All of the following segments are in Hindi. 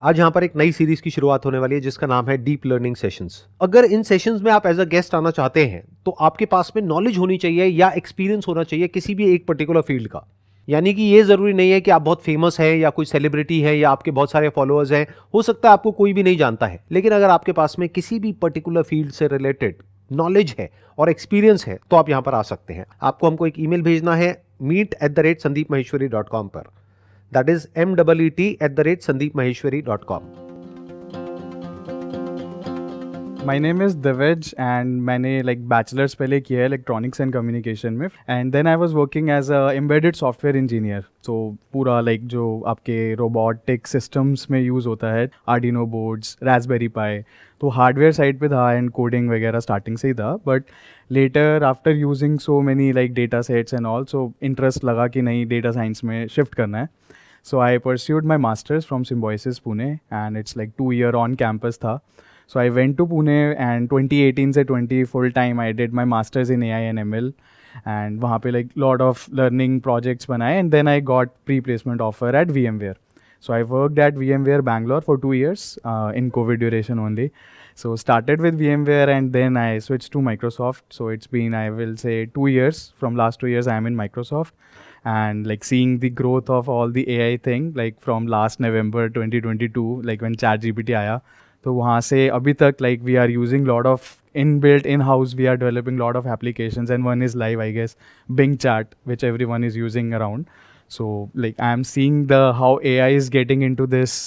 आज यहाँ पर एक नई सीरीज की शुरुआत होने वाली है जिसका नाम है डीप लर्निंग सेशंस। अगर इन सेशंस में आप एज अ गेस्ट आना चाहते हैं तो आपके पास में नॉलेज होनी चाहिए या एक्सपीरियंस होना चाहिए किसी भी एक पर्टिकुलर फील्ड का। यानी कि ये जरूरी नहीं है कि आप बहुत फेमस हैं या कोई सेलिब्रिटी है या आपके बहुत सारे फॉलोअर्स हैं, हो सकता है आपको कोई भी नहीं जानता है, लेकिन अगर आपके पास में किसी भी पर्टिकुलर फील्ड से रिलेटेड नॉलेज है और एक्सपीरियंस है तो आप यहाँ पर आ सकते हैं। आपको हमको एक ईमेल भेजना है meet@sandeepmaheshwari.com पर। That is meet@sandeepmaheshwari.com। My name is Divej and मैंने लाइक बैचलर्स पहले किया है इलेक्ट्रॉनिक्स एंड कम्युनिकेशन में, and then I was working as a embedded software engineer. तो पूरा लाइक जो आपके रोबोटिक सिस्टम्स में यूज़ होता है, आर्डिनो बोर्ड्स, रास्पबेरी पाई, तो हार्डवेयर साइड पे था एंड कोडिंग वगैरह स्टार्टिंग से ही था। But later after using so many like data sets and all, so interest लगा कि नहीं, डेटा साइंस में शिफ्ट करना है। So I pursued my master's from Symbiosis Pune, and it's like 2 year on campus था. So I went to Pune and 2018 से 20 full time I did my master's in AI and ML, and वहाँ पे like lot of learning projects बनाए, and then I got pre-placement offer at VMware. So I worked at VMware Bangalore for 2 years in COVID duration only. So started with VMware and then I switched to Microsoft. So it's been, I will say, 2 years. From last 2 years I am in Microsoft, and like seeing the growth of all the AI thing, like from last November 2022, like when ChatGPT आया, तो वहाँ से अभी तक like we are using lot of inbuilt in-house, we are developing lot of applications, and one is live, I guess, Bing Chat, which everyone is using around. So like I am seeing the how AI is getting into this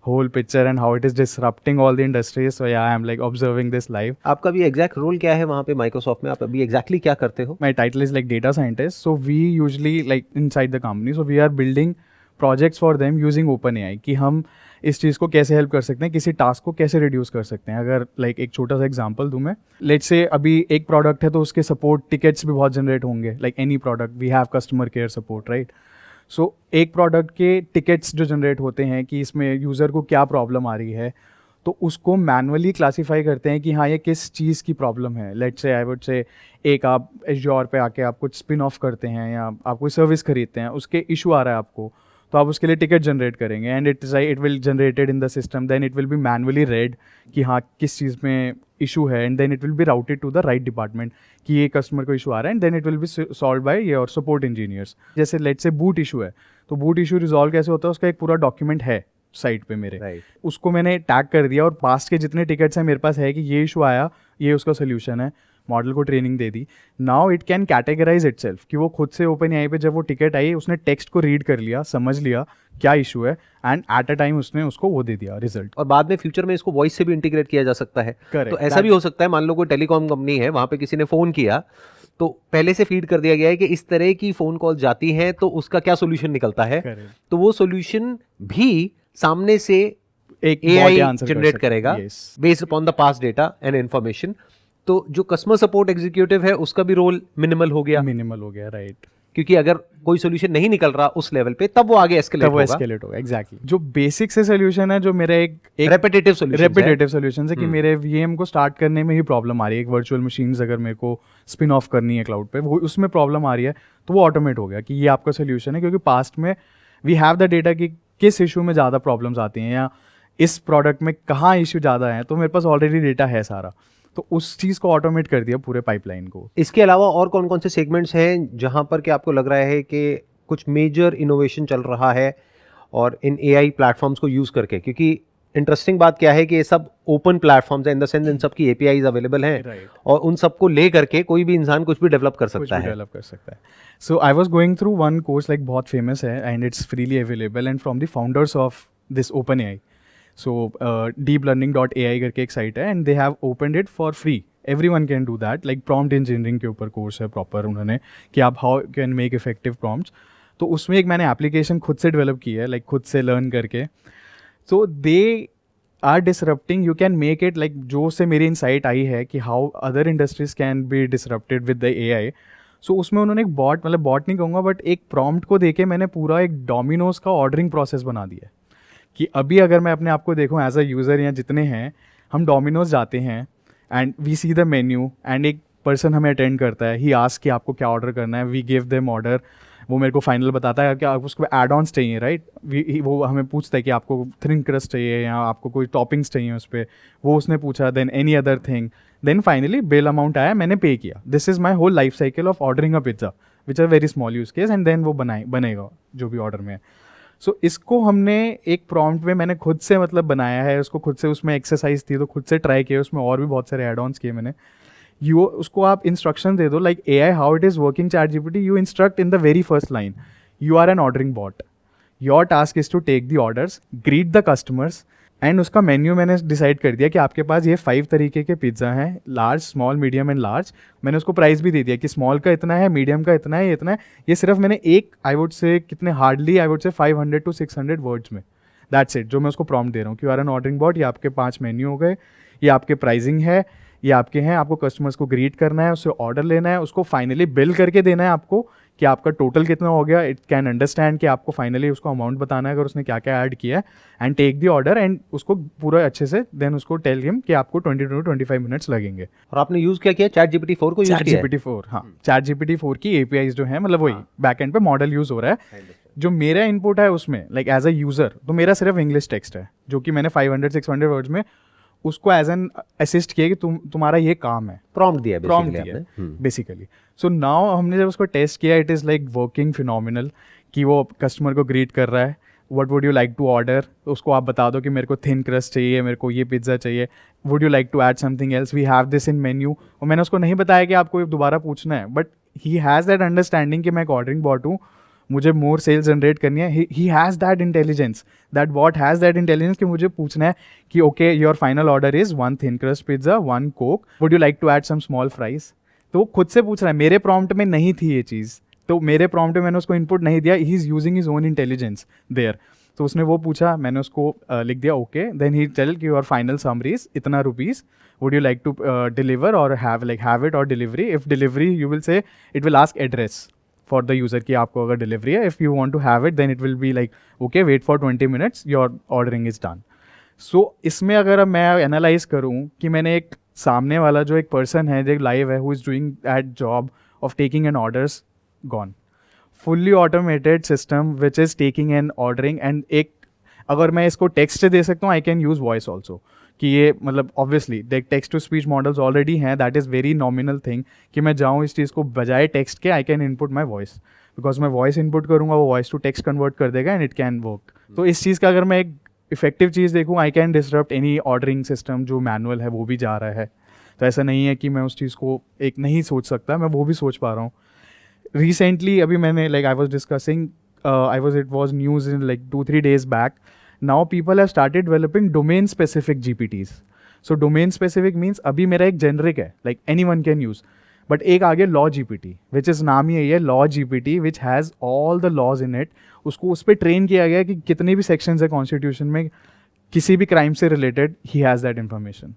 whole picture and how it is disrupting all the industries. So yeah, I am like observing this live. आपका भी एग्जैक्ट रोल क्या है वहाँ पे माइक्रोसॉफ्ट में? आप अभी एग्जैक्टली क्या करते हो? My title is like data scientist. So we usually like inside the company, so we are building projects for them using OpenAI, कि हम इस चीज़ को कैसे हेल्प कर सकते हैं, किसी टास्क को कैसे रिड्यूस कर सकते हैं। अगर लाइक एक छोटा सा एग्जांपल दूं मैं, लेट्स से अभी एक प्रोडक्ट है तो उसके सपोर्ट टिकट्स भी बहुत जनरेट होंगे, like any product we have customer care support, right. So एक प्रोडक्ट के टिकट्स जो जनरेट होते हैं कि इसमें यूज़र को क्या प्रॉब्लम आ रही है, तो उसको मैनुअली क्लासीफाई करते हैं कि हाँ ये किस चीज़ की प्रॉब्लम है। लेट्स से आई वुड से एक आप एज़्योर पे आके आप कुछ स्पिन ऑफ करते हैं या आप कोई सर्विस खरीदते हैं, उसके इशू आ रहा है आपको, तो आप उसके लिए टिकट जनरेट करेंगे, and it will generated in the system, then it will be manually read कि हाँ किस चीज़ में इशू है, and then it will be routed to the right department कि ये कस्टमर को इशू आ रहा है, and then it will be solved by your support engineers. जैसे लेट्स से बूट इशू है, तो बूट इशू रिजॉल्व कैसे होता है, उसका एक पूरा डॉक्यूमेंट है साइट पे मेरे, उसको मैंने टैग कर दिया, और पास्ट के जितने टिकट्स हैं मेरे पास है कि ये इशू आया, ये उसका सोल्यूशन है, मॉडल को ट्रेनिंग दे दी। Now it can categorise itself कि वो खुद से OpenAI पे जब वो टिकट आई, उसने टेक्स्ट को रीड कर लिया, समझ लिया क्या इशू है, एंड एट अ टाइम उसने उसको वो दे दिया रिजल्ट। और बाद में फ्यूचर में इसको वॉइस से भी इंटीग्रेट किया जा सकता है। तो ऐसा भी हो सकता है, मान लो कोई टेलीकॉम कंपनी है, वहां पे किसी ने फोन किया तो पहले से फीड कर दिया गया है कि इस तरह की फोन कॉल जाती है तो उसका क्या सोल्यूशन निकलता है, तो वो सोल्यूशन भी सामने से एक AI जनरेट करेगा based upon the past data and information. तो जो कस्टमर सपोर्ट एग्जीक्यूटिव है उसका भी रोल मिनिमल हो गया, राइट, क्योंकि अगर कोई सोल्यूशन नहीं निकल रहा उस लेवल पे तब वो आगे एस्केलेट होगा। एग्जैक्टली जो बेसिक से सोल्यूशन है, जो मेरा एक रेपिटेटिव सोल्यूशन है कि मेरे VM को स्टार्ट करने में ही प्रॉब्लम आ रही है, एक वर्चुअल मशीन्स अगर मेरे को स्पिन ऑफ करनी है क्लाउड पे, वो उसमें प्रॉब्लम आ रही है, तो वो ऑटोमेट हो गया कि ये आपका सोल्यूशन है, क्योंकि पास्ट में वी हैव द डेटा कि किस इशू में ज़्यादा प्रॉब्लम्स आती हैं या इस प्रोडक्ट में कहाँ इशू ज़्यादा है, तो मेरे पास ऑलरेडी डेटा है सारा, तो उस चीज़ को ऑटोमेट कर दिया पूरे पाइपलाइन को। इसके अलावा और कौन कौन से सेगमेंट्स हैं जहां पर कि आपको लग रहा है कि कुछ मेजर इनोवेशन चल रहा है और इन AI प्लेटफॉर्म्स को यूज़ करके? क्योंकि इंटरेस्टिंग बात क्या है कि ये सब ओपन प्लेटफॉर्म्स हैं, इन द सेंस इन सब की APIs अवेलेबल हैं, और उन सबको ले करके कोई भी इंसान कुछ भी डेवलप कर सकता है। So I was going through one course like बहुत फेमस है and it's freely available and from the founders of this OpenAI। So deeplearning.ai करके एक साइट है, and they have opened it for free, everyone can do that, like prompt engineering के ऊपर कोर्स है प्रॉपर उन्होंने कि आप how can make effective prompts. तो उसमें एक मैंने एप्लीकेशन खुद से डेवलप की है, लाइक खुद से लर्न करके। So they are disrupting, you can make it like, जो से मेरी इनसाइट आई है कि how other industries can be disrupted with the AI। सो उसमें उन्होंने एक बॉट, मतलब बॉट नहीं कहूँगा, बट एक प्रॉम्प्ट को देके मैंने पूरा एक डोमिनोज का ऑर्डरिंग प्रोसेस बना दिया कि अभी अगर मैं अपने आप को देखूँ एज अ यूज़र या जितने हैं, हम डोमिनोज जाते हैं and we see the menu, and एक पर्सन हमें अटेंड करता है, ही आस्क कि आपको क्या ऑर्डर करना है, वी गिव देम ऑर्डर, वो मेरे को फाइनल बताता है कि आपको उसको एड ऑन्स चाहिए, राइट। वो हमें पूछता है कि आपको थिन क्रस्ट चाहिए या आपको कोई टॉपिंग्स चाहिए उस पर, वो उसने पूछा, then any other thing, then finally bill amount आया, मैंने पे किया। This is my whole life cycle of ordering a pizza which are very small use case, and then वो बनेगा जो भी ऑर्डर में है। सो इसको हमने एक प्रॉम्प्ट में मैंने खुद से मतलब बनाया है, उसको खुद से, उसमें एक्सरसाइज थी तो खुद से ट्राई किया, उसमें और भी बहुत सारे एड ऑन्स किए मैंने। उसको आप इंस्ट्रक्शन दे दो like AI how it is working ChatGPT, you instruct in the very first line, you are an ordering bot, your task is to take the orders, greet the customers, and उसका मेन्यू मैंने डिसाइड कर दिया कि आपके पास ये 5 तरीके के पिज्ज़ा हैं, large, small, medium and large. मैंने उसको प्राइस भी दे दिया कि स्मॉल का इतना है, मीडियम का इतना है, ये इतना है। ये सिर्फ मैंने आई वुड से कितने हार्डली 500 to 600 वर्ड्स में, दैट्स इट, जो मैं उसको प्रॉम्प्ट दे रहा हूँ कि you are an ordering bot, ये आपके 5 मेन्यू हो गए, ये आपके प्राइसिंग है, ये आपके हैं, आपको कस्टमर्स को ग्रीट करना है, उससे ऑर्डर लेना है, उसको फाइनली बिल करके देना है आपको कि आपका टोटल कितना हो गया। इट कैन अंडरस्टैंड कि आपको फाइनली उसको अमाउंट बताना है अगर उसने क्या क्या ऐड किया है, and take the order, and उसको पूरा अच्छे से देन उसको टेल हिम कि आपको 20 to 25 मिनट्स लगेंगे। और आपने यूज क्या किया, ChatGPT 4 को यूज किया है? ChatGPT 4, हाँ, ChatGPT 4 की APIs जो है, मतलब वही बैक एंड पे मॉडल यूज हो रहा है। जो मेरा इनपुट है उसमें लाइक एज अ यूजर, तो मेरा सिर्फ इंग्लिश टेक्स्ट है जो कि मैंने 500-600 वर्ड्स में उसको एज एन असिस्ट किया कि तुम्हारा ये काम है, प्रॉम्प्ट दिया बेसिकली। सो नाउ हमने जब उसको टेस्ट किया, it is like working phenomenal, कि वो कस्टमर को ग्रीट कर रहा है, what would you like to order, उसको आप बता दो कि मेरे को थिन क्रस्ट चाहिए, मेरे को ये पिज्ज़ा चाहिए, would you like to add something else, we have this in menu. और मैंने उसको नहीं बताया कि आपको दोबारा पूछना है, but he has that understanding कि मैं एक ऑर्डरिंग बॉट हूँ, मुझे मोर सेल्स जनरेट करनी है। He has that intelligence, that bot has that intelligence कि मुझे पूछना है कि okay your final order is 1 thin crust pizza, 1 Coke, would you like to add some small fries. तो वो खुद से पूछ रहा है, मेरे प्रॉम्प्ट में नहीं थी ये चीज़, तो मेरे प्रॉम्प्ट में मैंने उसको इनपुट नहीं दिया, he is using his own intelligence there. तो उसने वो पूछा, मैंने उसको लिख दिया ओके, देन ही टेल कि योर फाइनल समरीज इतना rupees, would you like to deliver or have it or delivery. If delivery you will say, it will ask address for the user कि आपको अगर डिलीवरी है, if you want to have it then it will be like okay wait for 20 minutes, your ordering is done. So इसमें अगर अब मैं एनालाइज करूँ कि मैंने एक सामने वाला जो एक पर्सन है जो लाइव है, who is doing that job of taking an orders, gone, fully automated system which is taking an ordering. And एक अगर मैं इसको टेक्स्ट से दे सकता हूँ, I can use voice also, कि ये मतलब obviously text to speech models already हैं, that is very nominal thing कि मैं जाऊँ इस चीज़ को बजाय टेक्स्ट के, I can input my voice, because मैं वॉइस इनपुट करूँगा, वो वॉइस टू टेक्स्ट कन्वर्ट कर देगा एंड इट कैन वर्क। तो इस चीज़ का अगर मैं एक इफेक्टिव चीज़ देखूँ, I can disrupt any ordering system जो मैनुअल है वो भी जा रहा है। तो ऐसा नहीं है कि मैं उस चीज़ को एक नहीं सोच सकता, मैं वो भी सोच पा रहा हूँ। रिसेंटली अभी मैंने like I was discussing, it was news in like 2-3 days back. Now people have started developing domain specific GPTs. So domain specific means अभी मेरा एक generic है, like anyone can use. But एक आगे law GPT, which is नाम ही यही है law GPT, which has all the laws in it. उसको उस पर ट्रेन किया गया कि कितने भी sections है कॉन्स्टिट्यूशन में, किसी भी क्राइम से related, he has that information.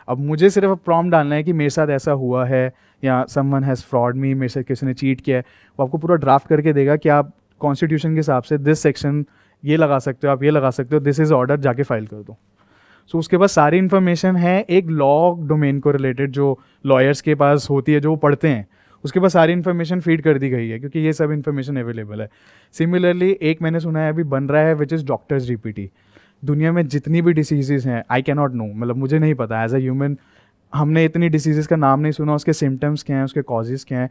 अब मुझे सिर्फ प्रॉम्प्ट डालना है कि मेरे साथ ऐसा हुआ है या समवन हैज़ फ्रॉड मी, मेरे से किसी ने चीट किया है, वो आपको पूरा ड्राफ्ट करके देगा कि आप कॉन्स्टिट्यूशन के हिसाब से दिस सेक्शन ये लगा सकते हो, आप ये लगा सकते हो, दिस इज़ ऑर्डर, जाके फाइल कर दो। सो उसके पास सारी इन्फॉर्मेशन है, एक लॉ डोमेन को रिलेटेड जो लॉयर्स के पास होती है, जो वो पढ़ते हैं, उसके पास सारी इन्फॉर्मेशन फीड कर दी गई है क्योंकि ये सब इन्फॉर्मेशन अवेलेबल है। सिमिलरली एक मैंने सुना है अभी बन रहा है विच इज़ डॉक्टर्स GPT। दुनिया में जितनी भी डिसीजेज़ हैं, आई कैन नॉट नो, मतलब मुझे नहीं पता एज अ ह्यूमन, हमने इतनी डिसीजेज़ का नाम नहीं सुना, उसके सिम्टम्स क्या हैं, उसके कॉजेज़ क्या हैं,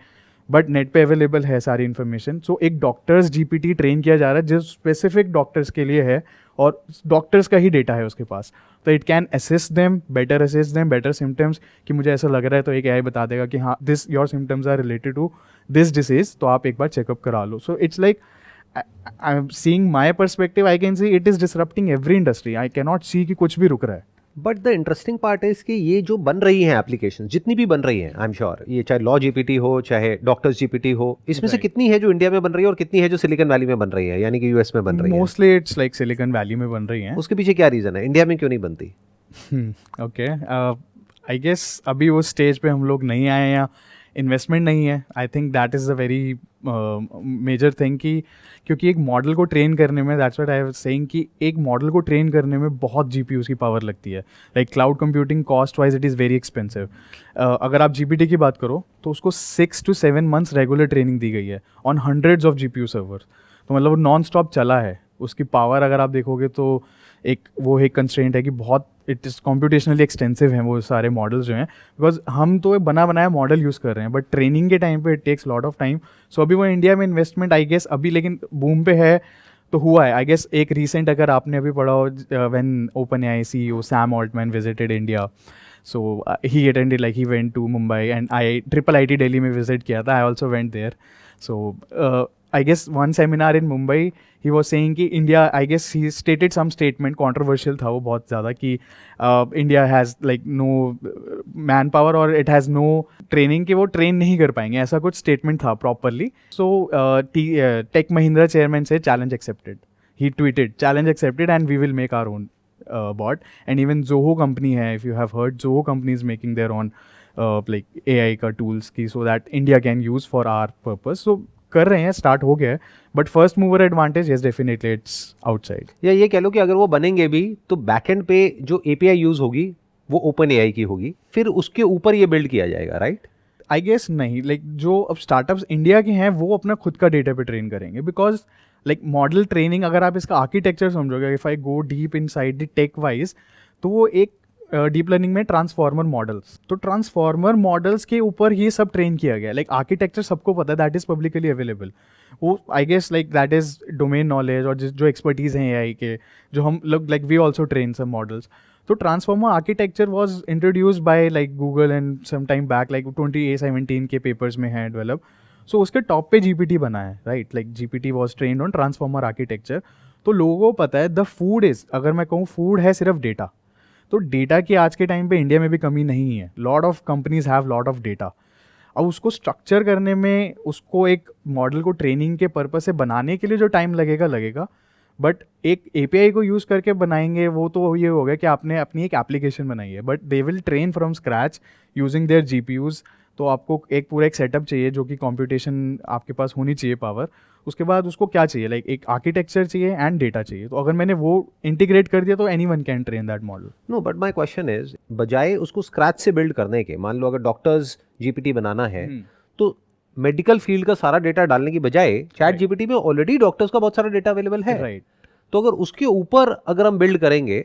बट नेट पे अवेलेबल है सारी इन्फॉर्मेशन। सो एक डॉक्टर्स GPT ट्रेन किया जा रहा है जो स्पेसिफिक डॉक्टर्स के लिए है और डॉक्टर्स का ही डेटा है उसके पास, तो it can assist them better symptoms, कि मुझे ऐसा लग रहा है तो एक AI बता देगा कि हाँ this your symptoms are related to this disease, तो आप एक बार चेकअप करा लो। So it's like I'm seeing my perspective, I can see it is disrupting every industry. I cannot see कि कुछ भी रुक रहा है। बट द इंटरेस्टिंग पार्ट है कि ये जो बन रही हैं एप्लीकेशन, जितनी भी बन रही हैं, आई एम श्योर, ये चाहे लॉ GPT हो चाहे डॉक्टर्स GPT हो, इसमें से कितनी है जो इंडिया में बन रही है और कितनी है जो सिलिकॉन वैली में बन रही है, यानी कि US में बन रही है? Mostly it's like silicon valley में बन रही है। उसके पीछे क्या रीज़न है, इंडिया में क्यों नहीं बनती? ओके, आई गेस अभी उस स्टेज पे हम लोग नहीं आए हैं, इन्वेस्टमेंट नहीं है. I think that is a very major thing कि क्योंकि एक मॉडल को ट्रेन करने में, that's what I was saying कि एक मॉडल को ट्रेन करने में बहुत GPUs की पावर लगती है. Like cloud computing cost wise it is very expensive. अगर आप GPT की बात करो तो उसको 6 to 7 months रेगुलर ट्रेनिंग दी गई है on hundreds of GPU servers. तो मतलब वो नॉन स्टॉप चला है. उसकी पावर अगर आप देखोगे तो एक कंस्ट्रेंट है कि बहुत इट इज़ कॉम्प्यूटेशनली एक्सटेंसिव हैं वो सारे मॉडल्स जो हैं, बिकॉज हम तो बना बनाया मॉडल यूज़ कर रहे हैं, बट ट्रेनिंग के टाइम पे it takes lot of time. So अभी वो इंडिया में इन्वेस्टमेंट आई गेस अभी लेकिन बूम पे है तो हुआ है. आई गेस एक रिसेंट अगर आपने अभी पढ़ा हो, when OpenAI CEO Sam Altman visited India, so he attended like he went to Mumbai and IIT Delhi में विजिट किया था. I also went there. So I guess one seminar in Mumbai, he was saying कि India, I guess he stated some statement, controversial था वो बहुत ज़्यादा कि India has like no manpower or it has no training कि वो train नहीं कर पाएंगे, ऐसा कुछ statement था properly. So Tech Mahindra chairman से challenge accepted. He tweeted challenge accepted and we will make our own bot. And even Zoho company है, if you have heard, Zoho company is making their own like AI का tools की so that India can use for our purpose. So कर रहे हैं, स्टार्ट हो गया है, but first mover advantage yes definitely it's outside. या ये कह लो कि अगर वो बनेंगे भी तो बैकएंड पे जो API यूज होगी वो OpenAI की होगी, फिर उसके ऊपर ये बिल्ड किया जाएगा, राइट? आई गेस नहीं, लाइक जो अब स्टार्टअप्स इंडिया के हैं वो अपना खुद का डेटा पे ट्रेन करेंगे, बिकॉज लाइक मॉडल ट्रेनिंग अगर आप इसका आर्किटेक्चर समझोगे, if I go deep inside the tech wise, तो वो एक डीप लर्निंग में ट्रांसफॉर्मर मॉडल्स, तो ट्रांसफॉर्मर मॉडल्स के ऊपर ये सब ट्रेन किया गया. लाइक आर्किटेक्चर सबको पता है, दैट इज़ पब्लिकली अवेलेबल. वो I guess like that is domain knowledge और जो एक्सपर्टीज़ हैं AI के, जो हम लोग like we also train some models. तो transformer architecture was introduced by like Google and some time back, like 2017 के पेपर्स में है डेवलप. सो उसके टॉप पे GPT बना है, right? Like GPT was trained on transformer architecture. तो लोगों को पता है द फूड इज़, अगर मैं कहूँ फूड है सिर्फ डेटा, तो डेटा की आज के टाइम पे इंडिया में भी कमी नहीं है. Lot of companies have lot of data. अब उसको स्ट्रक्चर करने में, उसको एक मॉडल को ट्रेनिंग के पर्पज से बनाने के लिए जो टाइम लगेगा, बट एक API को यूज़ करके बनाएंगे वो तो ये हो गया कि आपने अपनी एक एप्लीकेशन बनाई है, but they will train from scratch using their GPUs. तो आपको एक पूरा एक सेटअप चाहिए जो कि कंप्यूटेशन आपके पास होनी चाहिए पावर. उसके बाद उसको क्या चाहिए, लाइक एक आर्किटेक्चर चाहिए एंड डेटा चाहिए. तो अगर मैंने वो इंटीग्रेट कर दिया तो anyone can train that model. No, but my question is, बजाय उसको स्क्रैच से बिल्ड करने के, मान लो अगर डॉक्टर्स GPT बनाना है तो मेडिकल फील्ड का सारा डेटा डालने की बजाय चैट GPT में ऑलरेडी डॉक्टर्स का बहुत सारा डेटा अवेलेबल है, राइट? तो अगर उसके ऊपर अगर हम बिल्ड करेंगे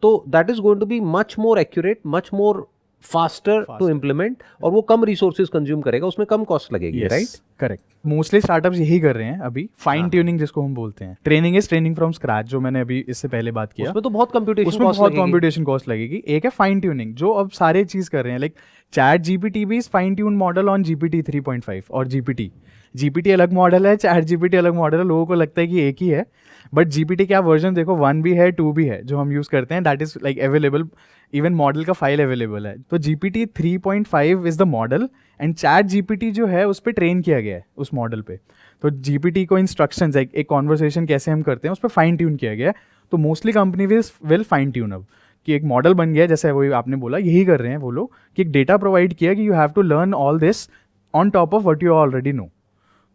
तो that is going to be much more accurate, much more faster to implement, और वो कम रिसोर्सेज कंज्यूम करेगा, उसमें कम कॉस्ट लगेगी, राइट? करेक्ट. मोस्टली स्टार्टअप्स यही कर रहे हैं अभी. फाइन ट्यूनिंग जिसको हम बोलते हैं, training is training from scratch, जो मैंने अभी इससे पहले बात किया. उसमें तो बहुत कंप्यूटेशन कॉस्ट लगेगी. एक है फाइन ट्यूनिंग जो अब सारे चीज कर रहे हैं, लाइक चैट GPT भी is fine tune model on GPT 3.5 और GPT अलग मॉडल है, चैट GPT अलग मॉडल है. लोगों को लगता है कि एक ही है, बट GPT का वर्जन देखो, 1 भी है 2 भी है जो हम यूज़ करते हैं. That is like available, even model का फाइल अवेलेबल है. तो GPT 3.5 is the model and chat GPT जो है उस पर ट्रेन किया गया है उस मॉडल पे. तो GPT को इंस्ट्रक्शंस, एक कॉन्वर्सेशन कैसे हम करते हैं उस पर फाइन ट्यून किया गया है. तो mostly company will fine tune अब कि एक मॉडल बन गया, जैसे वो आपने बोला, यही कर रहे हैं वो लोग कि एक डेटा प्रोवाइड किया कि you have to learn all this on top of what you already know.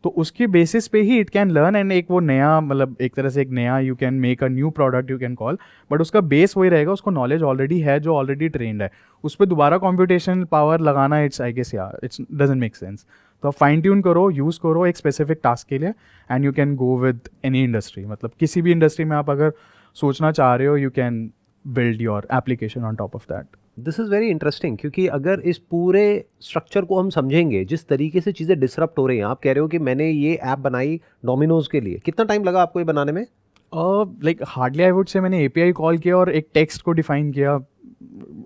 तो उसके बेसिस पे ही इट कैन लर्न एंड एक वो नया, मतलब एक तरह से एक नया, you can make a new product you can call, but उसका बेस वही रहेगा, उसको नॉलेज ऑलरेडी है जो ऑलरेडी ट्रेंड है. उस पर दोबारा कंप्यूटेशन पावर लगाना, it's I guess it's doesn't make sense. तो आप फाइन ट्यून करो, यूज़ करो एक स्पेसिफिक टास्क के लिए and you can go with any industry. मतलब किसी भी इंडस्ट्री में आप अगर सोचना चाह रहे हो, you can build your application on top of that. This is very interesting, क्योंकि अगर इस पूरे स्ट्रक्चर को हम समझेंगे, जिस तरीके से चीज़ें डिसरप्ट हो रही हैं, आप कह रहे हो कि मैंने ये ऐप बनाई डोमिनोज के लिए, कितना टाइम लगा आपको ये बनाने में? लाइक हार्डली आई वुड से मैंने API कॉल किया और एक टेक्स्ट को डिफाइन किया,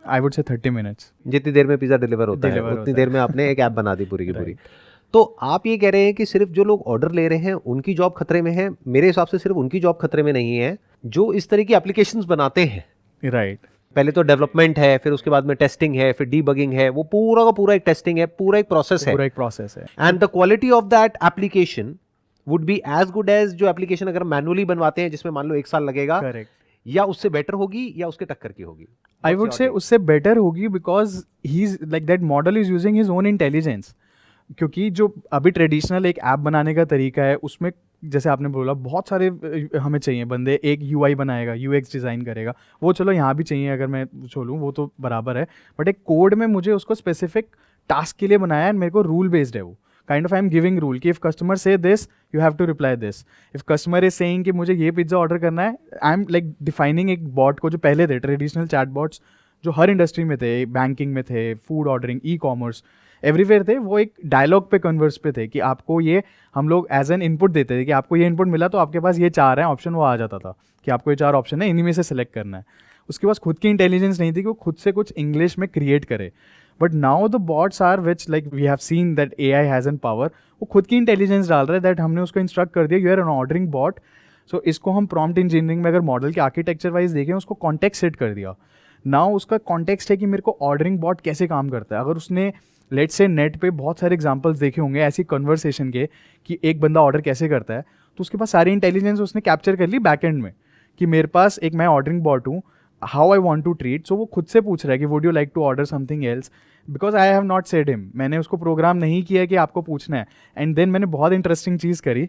आई वुड से 30 मिनट्स. जितनी देर में पिज़्ज़ा डिलीवर होता है उतनी देर में आपने एक ऐप बना दी पूरी की पूरी. तो आप ये कह रहे हैं कि सिर्फ जो लोग ऑर्डर ले रहे हैं उनकी जॉब खतरे में है? मेरे हिसाब से सिर्फ उनकी जॉब खतरे में नहीं है जो इस तरह की एप्लीकेशंस बनाते हैं, राइट? पहले तो डेवलपमेंट है, फिर उसके बाद में टेस्टिंग है, फिर डीबगिंग है, वो पूरा का पूरा एक टेस्टिंग है, पूरा एक प्रोसेस है. And the quality of that application would be as good as जो एप्लीकेशन अगर मैनुअली बनवाते हैं जिसमें मान लो 1 साल लगेगा. करेक्ट. या उससे बेटर होगी या उसके टक्कर की होगी? आई वुड से उससे बेटर होगी, because he is like that model is using his own intelligence. क्योंकि जो अभी ट्रेडिशनल एक ऐप बनाने का तरीका है उसमें जैसे आपने बोला बहुत सारे हमें चाहिए बंदे, एक यूआई बनाएगा, यूएक्स डिज़ाइन करेगा, वो चलो यहाँ भी चाहिए अगर मैं छोड़ूँ वो तो बराबर है, बट एक कोड में मुझे उसको स्पेसिफिक टास्क के लिए बनाया है, मेरे को रूल बेस्ड है वो, kind of I am giving rule कि if customer say this you have to reply this, if customer is saying कि मुझे ये पिज्ज़ा ऑर्डर करना है, आई एम लाइक डिफाइनिंग एक बॉट को, जो पहले थे ट्रेडिशनल चैट बॉट्स जो हर इंडस्ट्री में थे, बैंकिंग में थे, food ordering, e commerce, everywhere थे, वो एक डायलॉग पे कन्वर्स पे थे कि आपको ये, हम लोग एज एन इनपुट देते थे कि आपको ये इनपुट मिला तो आपके पास ये 4 हैं ऑप्शन, वो आ जाता था कि आपको ये 4 ऑप्शन है, इन्हीं में से सिलेक्ट करना है। उसके पास खुद की इंटेलिजेंस नहीं थी कि वो खुद से कुछ इंग्लिश में क्रिएट करे, but now the bots are which like we have seen that AI has an power, वो खुद की इंटेलिजेंस डाल रहा है, दैट हमने उसको इंस्ट्रक्ट कर दिया you are an ordering bot. So इसको हम प्रॉम्प्ट इंजीनियरिंग में अगर मॉडल के आर्किटेक्चर वाइज देखें, उसको कॉन्टेक्स्ट सेट कर दिया। नाउ उसका कॉन्टेक्स्ट है कि मेरे को ऑर्डरिंग बॉट कैसे काम करता है। अगर उसने लेट्स से नेट पे बहुत सारे एग्जांपल्स देखे होंगे ऐसी कन्वर्सेशन के कि एक बंदा ऑर्डर कैसे करता है, तो उसके पास सारी इंटेलिजेंस उसने कैप्चर कर ली बैक एंड में कि मेरे पास एक मैं ऑर्डरिंग बॉट हूँ, how I want to treat. So वो खुद से पूछ रहा है कि would you like to order something else, because I have not said him, मैंने उसको प्रोग्राम नहीं किया कि आपको पूछना है। एंड देन मैंने बहुत इंटरेस्टिंग चीज़ करी।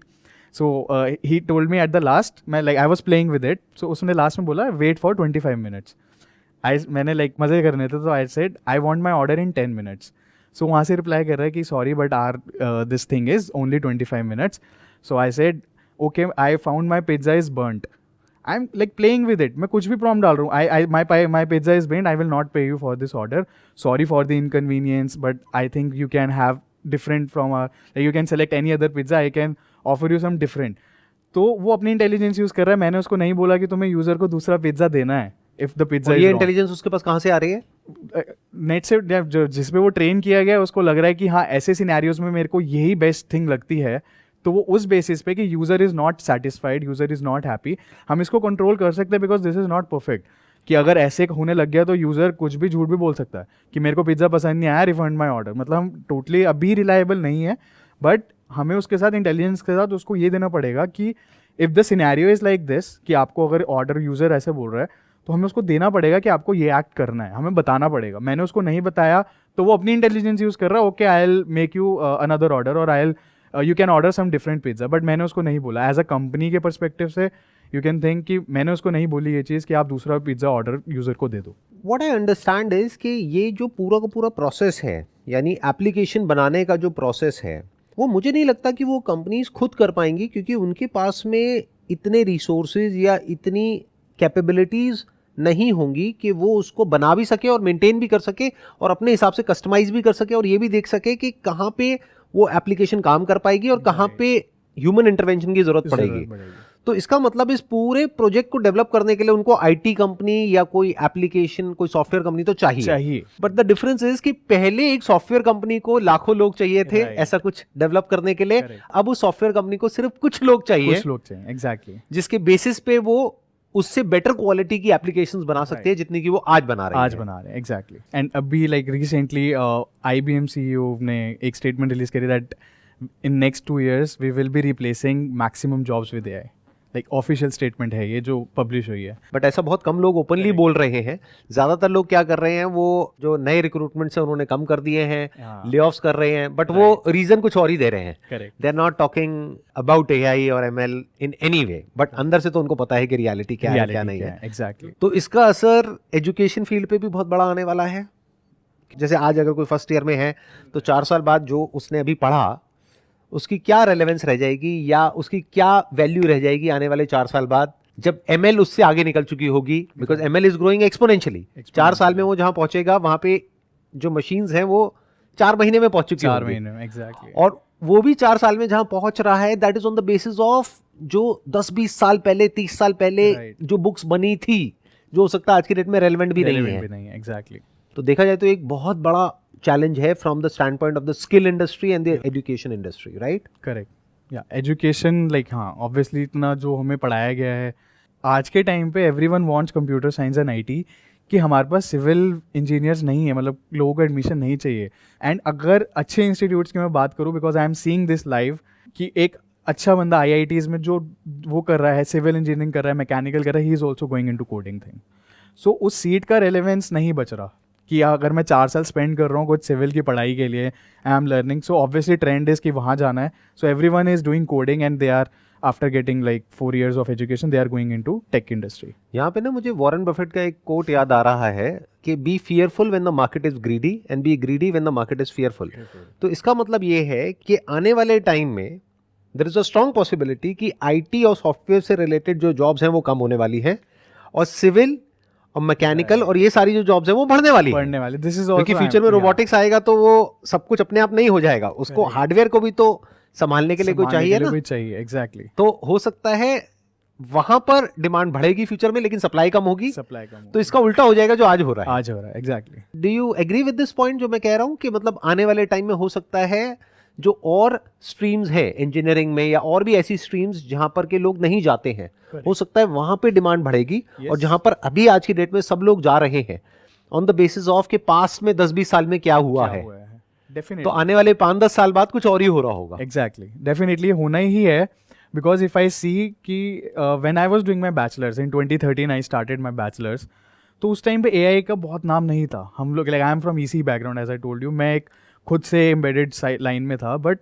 So he told me at the last, मैं like I was playing with it, so उसने लास्ट में बोला वेट फॉर 25 मिनट्स। मैंने लाइक मज़े करने थे तो I said I want my order in 10 minutes. So वहाँ से रिप्लाई कर रहा है कि sorry but are this thing is only 25 minutes. So I said okay I found my pizza is burnt, I am like playing with it, मैं कुछ भी प्रॉम्प्ट डाल रहा हूँ, my pizza is burnt, I will not pay you for this order, sorry for the inconvenience, but I think you can have different from you can select any other pizza, I can offer you some different. तो वो अपनी इंटेलिजेंस यूज़ कर रहा है, मैंने उसको नहीं बोला कि तुम्हें यूज़र को दूसरा पिज्ज़ा देना है इफ़ द पिज्ज़ा। ये इंटेलिजेंस उसके पास कहाँ से आ रही है? नेट से जो जिस पे वो ट्रेन किया गया है उसको लग रहा है कि हाँ ऐसे सिनेरियोज में मेरे को यही बेस्ट थिंग लगती है, तो वो उस बेसिस पे कि user is not satisfied, user is not happy, हम इसको कंट्रोल कर सकते हैं because this is not perfect. कि अगर ऐसे होने लग गया तो यूज़र कुछ भी झूठ भी बोल सकता है कि मेरे को पिज्ज़ा पसंद नहीं आया, रिफंड माई ऑर्डर। मतलब हम टोटली अभी रिलायबल नहीं है, बट हमें उसके साथ इंटेलिजेंस के साथ उसको ये देना पड़ेगा कि if the scenario is like this, कि आपको अगर ऑर्डर यूज़र ऐसे बोल रहा है तो हमें उसको देना पड़ेगा कि आपको ये एक्ट करना है, हमें बताना पड़ेगा। मैंने उसको नहीं बताया तो वो अपनी इंटेलिजेंस यूज़ कर रहा है, okay I will make you another order और I will you can order some different pizza, but मैंने उसको नहीं बोला। एज अ कंपनी के परस्पेक्टिव से यू कैन थिंक कि मैंने उसको नहीं बोली ये चीज़ कि आप दूसरा पिज्ज़ा ऑर्डर यूज़र को दे दो। व्हाट आई अंडरस्टैंड इज कि ये जो पूरा का पूरा प्रोसेस है, यानी एप्लीकेशन बनाने का जो प्रोसेस है, वो मुझे नहीं लगता कि वो कंपनीज खुद कर पाएंगी, क्योंकि उनके पास में इतने रिसोर्सेज या इतनी कैपेबिलिटीज़ नहीं होंगी कि वो उसको बना भी सके और मेंटेन भी कर सके और अपने हिसाब से कस्टमाइज भी कर सके और ये भी देख सके कि कहाँ पे वो एप्लीकेशन काम कर पाएगी और कहाँ पे ह्यूमन इंटरवेंशन की जरूरत पड़ेगी। तो इसका मतलब इस पूरे प्रोजेक्ट को डेवलप करने के लिए उनको आईटी कंपनी या कोई एप्लीकेशन, कोई सॉफ्टवेयर कंपनी तो चाहिए। बट द डिफरेंस इज कि पहले एक सॉफ्टवेयर कंपनी को लाखों लोग चाहिए थे ऐसा कुछ डेवलप करने के लिए, अब उस सॉफ्टवेयर कंपनी को सिर्फ कुछ लोग चाहिए, एग्जैक्टली, जिसके बेसिस पे वो उससे बेटर क्वालिटी की एप्लीकेशंस बना सकते हैं जितनी की वो आज बना रहे हैं। एग्जैक्टली। एंड अभी लाइक रिसेंटली IBM CEO ने एक स्टेटमेंट रिलीज करी that in next 2 years we will be replacing maximum jobs with AI। Like official statement है ये जो पब्लिश हुई है, बट ऐसा बहुत कम लोग ओपनली बोल रहे हैं। ज्यादातर लोग क्या कर रहे हैं, वो जो नए रिक्रूटमेंट है उन्होंने कम कर दिए हैं, ले ऑफ्स कर रहे हैं, बट वो रीजन कुछ और ही दे रहे हैं। They are not talking about AI और ML in any way, but अंदर से तो उनको पता है कि रियलिटी क्या है क्या नहीं है। एग्जैक्टली। तो इसका असर एजुकेशन फील्ड पे भी बहुत बड़ा आने वाला है। जैसे आज अगर कोई फर्स्ट ईयर में है तो 4 साल बाद जो उसने अभी पढ़ा उसकी क्या रेलेवेंस रह जाएगी या उसकी क्या वैल्यू रह जाएगी आने वाले 4 साल बाद, जब ML उससे आगे निकल चुकी होगी, because ML is growing exponentially. 4 साल में वो जहां पहुंचेगा वहां पे जो मशीन्स हैं वो 4 महीने में पहुंच चुकी होगी। 4 महीने में, एग्जैक्टली। और वो भी 4 साल में जहां पहुंच रहा है that is on the basis of जो 10-20 साल पहले, 30 साल पहले जो बुक्स बनी थी, जो हो सकता है आज की डेट में रेलेवेंट भी नहीं है। एग्जैक्टली। तो देखा जाए तो एक बहुत बड़ा चैलेंज है from the stand point of the skill industry and the education industry, right? Correct. या एजुकेशन लाइक हाँ ऑब्वियसली इतना जो हमें पढ़ाया गया है आज के टाइम पे, everyone wants computer science and IT, कि हमारे पास सिविल इंजीनियर्स नहीं है, मतलब लोगों को एडमिशन नहीं चाहिए। एंड अगर अच्छे इंस्टीट्यूट्स की मैं बात करूँ, because I am seeing this live, कि एक अच्छा बंदा IITs में जो वो कर रहा है, सिविल इंजीनियरिंग कर रहा है, मैकेनिकल कर रहा है, he is also going in to coding thing. So उस सीट का रेलेवेंस नहीं बच रहा कि अगर मैं 4 साल स्पेंड कर रहा हूँ कुछ सिविल की पढ़ाई के लिए, I am learning, so obviously trend is कि वहाँ जाना है. So everyone is doing coding and they are after getting like 4 years of education they are going into tech industry. यहाँ पे ना मुझे वॉरेन बफेट का एक कोट याद आ रहा है कि B fearful when the market is greedy and B greedy when the market is fearful. तो इसका मतलब ये है कि आने वाले टाइम में there is a strong possibility कि आईटी और सॉफ्टवेयर से रिलेटेड जो जॉब्स हैं वो कम होने वाली हैं और सिविल और मैकेनिकल और ये सारी जो जॉब्स हैं वो बढ़ने वाली हैं. दिस इज क्योंकि फ्यूचर में रोबोटिक्स आएगा तो वो सब कुछ अपने आप नहीं हो जाएगा, उसको हार्डवेयर को भी तो संभालने के लिए कोई चाहिए ना. चाहिए एग्जैक्टली. तो हो सकता है वहां पर डिमांड बढ़ेगी फ्यूचर में लेकिन सप्लाई कम होगी. तो इसका उल्टा हो जाएगा जो आज हो रहा है. Exactly. Do you agree with this point जो मैं कह रहा हूं कि मतलब आने वाले टाइम में हो सकता है जो और स्ट्रीम्स है इंजीनियरिंग में या और भी ऐसी स्ट्रीम्स जहां पर के लोग नहीं जाते हैं, हो सकता है वहां पे डिमांड बढ़ेगी. और जहां पर अभी आज की डेट में सब लोग जा रहे हैं ऑन द बेसिस ऑफ के पास्ट में 10-20 साल में क्या हुआ है, तो आने वाले 5-10 साल बाद कुछ और ही हो रहा होगा. एग्जैक्टली, डेफिनेटली होना ही है. बिकॉज इफ आई सी कि when I was doing my bachelors in 2013 I started my bachelors, तो उस टाइम पे एआई का बहुत नाम नहीं था. हम लोग, like I am from EC background as I told you, मैं एक खुद से एम्बेडेड लाइन में था. बट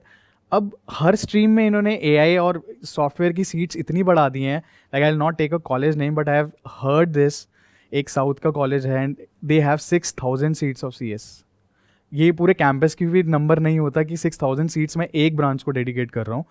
अब हर स्ट्रीम में इन्होंने एआई और सॉफ्टवेयर की सीट्स इतनी बढ़ा दी हैं. Like I will not take a college name but I have heard this. एक साउथ का कॉलेज है and they have 6,000 seats of CS. ये पूरे कैंपस की भी नंबर नहीं होता कि 6,000 सीट्स मैं एक ब्रांच को डेडिकेट कर रहा हूँ.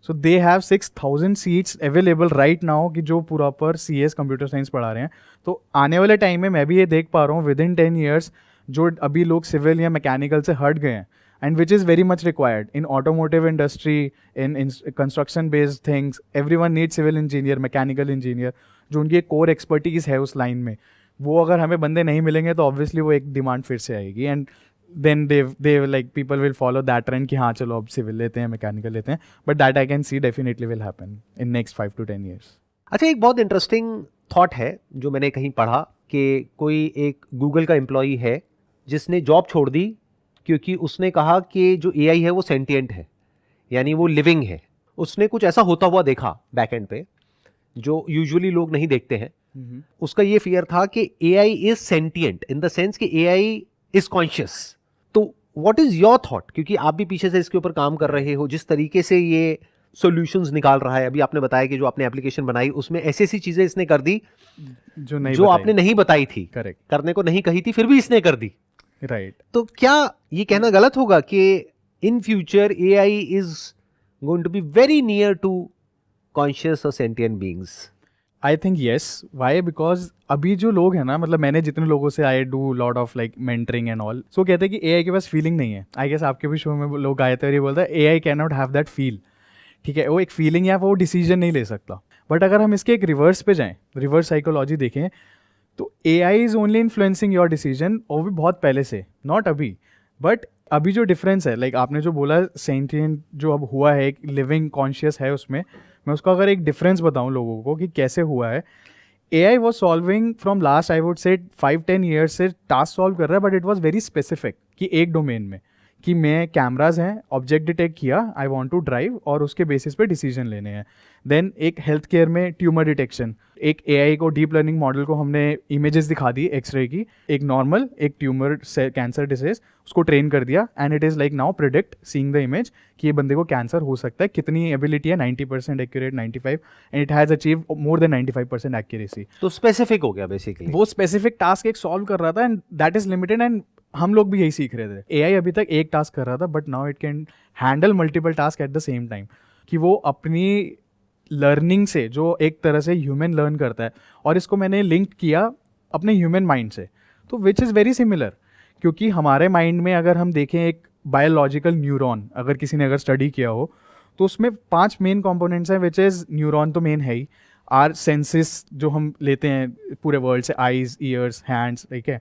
So they have 6,000 seats available right now कि जो पूरा पर सीएस कंप्यूटर साइंस पढ़ा रहे हैं. तो आने वाले टाइम में मैं भी ये देख पा रहा हूँ विद इन 10 years जो अभी लोग सिविल या मैकेनिकल से हट गए हैं and which is very much required in automotive industry, in construction based things. Everyone need civil engineer, mechanical engineer, जो उनकी एक कोर एक्सपर्टीज है उस लाइन में. वो अगर हमें बंदे नहीं मिलेंगे तो ऑब्वियसली वो एक डिमांड फिर से आएगी and then they like people will follow that trend कि हाँ चलो अब सिविल लेते हैं, मैकेनिकल लेते हैं. But that I can see definitely will happen in next 5 to 10 years. अच्छा, एक बहुत इंटरेस्टिंग थॉट है जो मैंने कहीं पढ़ा कि कोई एक गूगल का एम्प्लॉई है जिसने जॉब छोड़ दी क्योंकि उसने कहा कि जो एआई है वो सेंटिएंट है, यानी वो लिविंग है. उसने कुछ ऐसा होता हुआ देखा बैक एंड पे जो यूजुअली लोग नहीं देखते हैं. उसका ये फियर था कि AI is sentient in the sense कि एआई इज कॉन्शियस. तो व्हाट इज योर थॉट, क्योंकि आप भी पीछे से इसके ऊपर काम कर रहे हो, जिस तरीके से ये सॉल्यूशंस निकाल रहा है. अभी आपने बताया कि जो आपने एप्लीकेशन बनाई उसमें ऐसी ऐसी चीजें इसने कर दी जो आपने नहीं बताई थी, करेक्ट, करने को नहीं कही थी, फिर भी इसने कर दी. राइट. तो क्या ये कहना गलत होगा कि in future AI is going to be very near to conscious और sentient beings? I think yes. Why? Because अभी जो लोग हैं ना, मतलब मैंने जितने लोगों से I do lot of like mentoring and all, so कहते हैं कि एआई के पास फीलिंग नहीं है. आई गेस आपके भी शो में लोग आए थे और ये बोलता है AI can not have that feel. ठीक है, वो एक फीलिंग या वो डिसीजन नहीं ले सकता. बट अगर हम इसके एक रिवर्स पे जाएं, रिवर्स साइकोलॉजी देखें, तो AI is only influencing your decision, और भी बहुत पहले से, नॉट अभी. बट अभी जो डिफरेंस है, लाइक आपने जो बोला सेंटिएंट जो अब हुआ है, एक लिविंग कॉन्शियस है उसमें, मैं उसका अगर एक डिफरेंस बताऊं लोगों को कि कैसे हुआ है. AI was solving from last I would से 5-10 years से टास्क सॉल्व कर रहा है, but it was very specific कि एक डोमेन में, कि मैं कैमराज हैं, ऑब्जेक्ट डिटेक्ट किया, आई वांट टू ड्राइव, और उसके बेसिस पे डिसीजन लेने हैं. देन एक हेल्थ केयर में ट्यूमर डिटेक्शन, एक एआई को, डीप लर्निंग मॉडल को हमने इमेजेस दिखा दी एक्सरे की, एक नॉर्मल, एक ट्यूमर से कैंसर डिसीज, उसको ट्रेन कर दिया and it is like now predict seeing the image कि ये बंदे को कैंसर हो सकता है. कितनी एबिलिटी है? 90% accurate, 95, and it has achieve more than 95% accuracy. तो स्पेसिफिक हो गया बेसिकली, वो स्पेसिफिक टास्क एक सॉल्व कर रहा था and that is limited. And हम लोग भी यही सीख रहे थे. एआई अभी तक एक टास्क कर रहा था, but now it can handle multiple task at the same time. कि वो अपनी लर्निंग से, जो एक तरह से ह्यूमन लर्न करता है, और इसको मैंने लिंक किया अपने ह्यूमन माइंड से, तो विच इज़ वेरी सिमिलर. क्योंकि हमारे माइंड में अगर हम देखें एक बायोलॉजिकल न्यूरॉन, अगर किसी ने अगर स्टडी किया हो, तो उसमें 5 मेन कंपोनेंट्स हैं, विच इज़ न्यूरॉन तो मेन है ही, आर सेंसेस जो हम लेते हैं पूरे वर्ल्ड से, आईज, ईयर्स, हैंड्स, ठीक है,